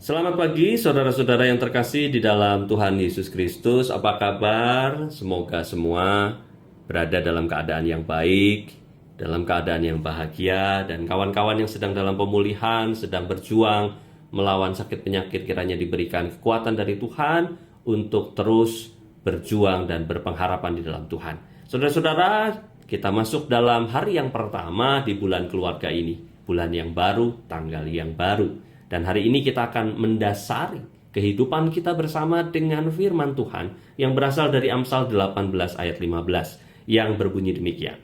Selamat pagi saudara-saudara yang terkasih di dalam Tuhan Yesus Kristus. Apa kabar? Semoga semua berada dalam keadaan yang baik, dalam keadaan yang bahagia, dan kawan-kawan yang sedang dalam pemulihan, sedang berjuang melawan sakit penyakit, kiranya diberikan kekuatan dari Tuhan untuk terus berjuang dan berpengharapan di dalam Tuhan. Saudara-saudara, kita masuk dalam hari yang pertama di bulan keluarga ini, bulan yang baru, tanggal yang baru. Dan hari ini kita akan mendasari kehidupan kita bersama dengan firman Tuhan yang berasal dari Amsal 18 ayat 15 yang berbunyi demikian.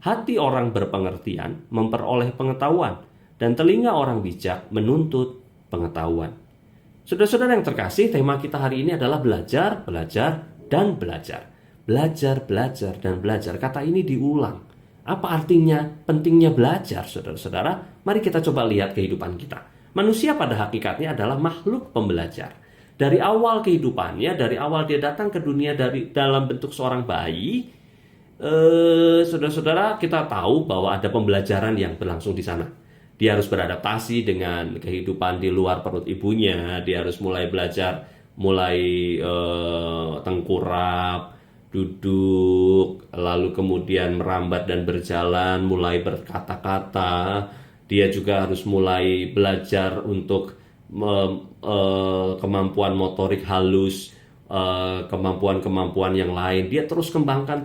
Hati orang berpengertian memperoleh pengetahuan, dan telinga orang bijak menuntut pengetahuan. Saudara-saudara yang terkasih, tema kita hari ini adalah belajar, belajar, dan belajar. Belajar, belajar, dan belajar. Kata ini diulang. Apa artinya pentingnya belajar, saudara-saudara? Mari kita coba lihat kehidupan kita. Manusia pada hakikatnya adalah makhluk pembelajar. Dari awal kehidupannya, dari awal dia datang ke dunia dalam bentuk seorang bayi, saudara-saudara, kita tahu bahwa ada pembelajaran yang berlangsung di sana. Dia harus beradaptasi dengan kehidupan di luar perut ibunya. Dia harus mulai belajar, mulai tengkurap, duduk, lalu kemudian merambat dan berjalan, mulai berkata-kata. Dia juga harus mulai belajar untuk kemampuan motorik halus, kemampuan-kemampuan yang lain. Dia terus kembangkan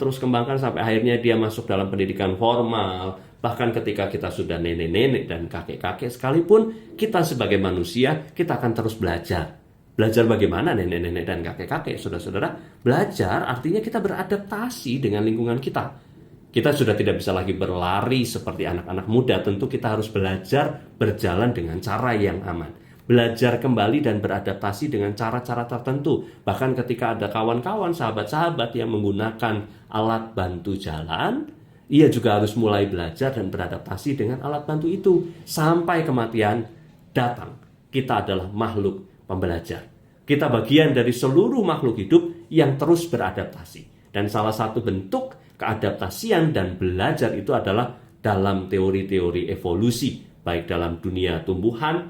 sampai akhirnya dia masuk dalam pendidikan formal. Bahkan ketika kita sudah nenek-nenek dan kakek-kakek sekalipun, kita sebagai manusia, kita akan terus belajar. Belajar bagaimana nenek-nenek dan kakek-kakek, saudara-saudara? Belajar artinya kita beradaptasi dengan lingkungan kita. Kita sudah tidak bisa lagi berlari seperti anak-anak muda. Tentu kita harus belajar berjalan dengan cara yang aman. Belajar kembali dan beradaptasi dengan cara-cara tertentu. Bahkan ketika ada kawan-kawan, sahabat-sahabat yang menggunakan alat bantu jalan, ia juga harus mulai belajar dan beradaptasi dengan alat bantu itu. Sampai kematian datang. Kita adalah makhluk pembelajar. Kita bagian dari seluruh makhluk hidup yang terus beradaptasi. Dan salah satu bentuk keadaptasian dan belajar itu adalah dalam teori-teori evolusi, baik dalam dunia tumbuhan,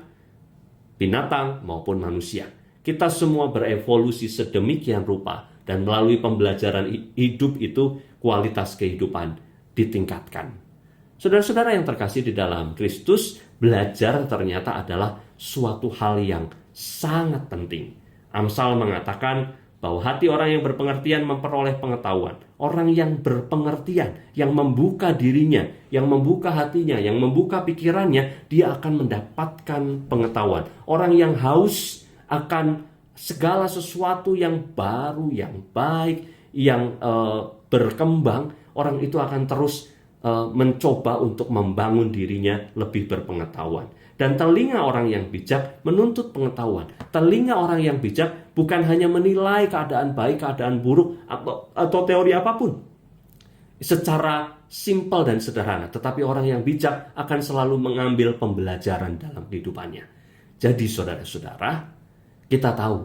binatang, maupun manusia. Kita semua berevolusi sedemikian rupa, dan melalui pembelajaran hidup itu kualitas kehidupan ditingkatkan. Saudara-saudara yang terkasih di dalam Kristus, belajar ternyata adalah suatu hal yang sangat penting. Amsal mengatakan bahwa hati orang yang berpengertian memperoleh pengetahuan. Orang yang berpengertian, yang membuka dirinya, yang membuka hatinya, yang membuka pikirannya, dia akan mendapatkan pengetahuan. Orang yang haus akan segala sesuatu yang baru, yang baik, yang berkembang, orang itu akan terus mencoba untuk membangun dirinya lebih berpengetahuan. Dan telinga orang yang bijak menuntut pengetahuan. Telinga orang yang bijak bukan hanya menilai keadaan baik, keadaan buruk, atau teori apapun secara simpel dan sederhana. Tetapi orang yang bijak akan selalu mengambil pembelajaran dalam kehidupannya. Jadi saudara-saudara, kita tahu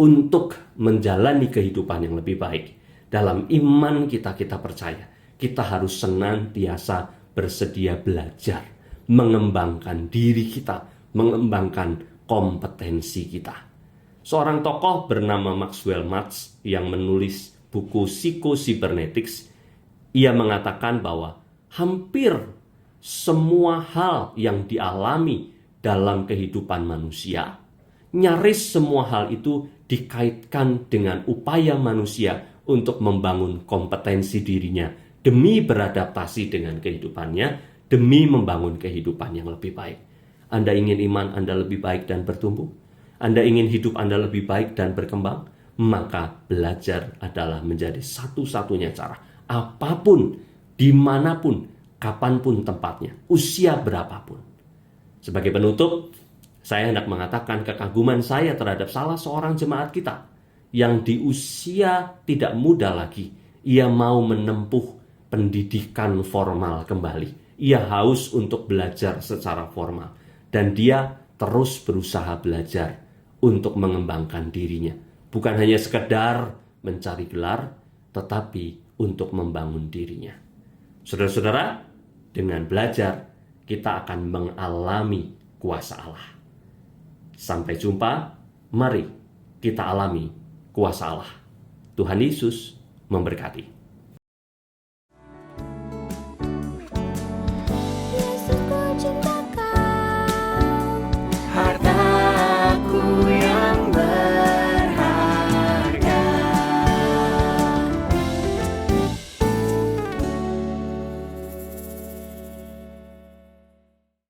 untuk menjalani kehidupan yang lebih baik, dalam iman kita percaya, kita harus senantiasa bersedia belajar, mengembangkan diri kita, mengembangkan kompetensi kita. Seorang tokoh bernama Maxwell Maltz yang menulis buku Psycho-Cybernetics, ia mengatakan bahwa hampir semua hal yang dialami dalam kehidupan manusia, nyaris semua hal itu dikaitkan dengan upaya manusia untuk membangun kompetensi dirinya demi beradaptasi dengan kehidupannya, demi membangun kehidupan yang lebih baik. Anda ingin iman Anda lebih baik dan bertumbuh? Anda ingin hidup Anda lebih baik dan berkembang? Maka belajar adalah menjadi satu-satunya cara. Apapun, dimanapun, kapanpun tempatnya, usia berapapun. Sebagai penutup, saya hendak mengatakan kekaguman saya terhadap salah seorang jemaat kita yang di usia tidak muda lagi, ia mau menempuh pendidikan formal kembali. Ia haus untuk belajar secara formal. Dan dia terus berusaha belajar untuk mengembangkan dirinya. Bukan hanya sekedar mencari gelar, tetapi untuk membangun dirinya. Saudara-saudara, dengan belajar, kita akan mengalami kuasa Allah. Sampai jumpa, mari kita alami kuasa Allah. Tuhan Yesus memberkati.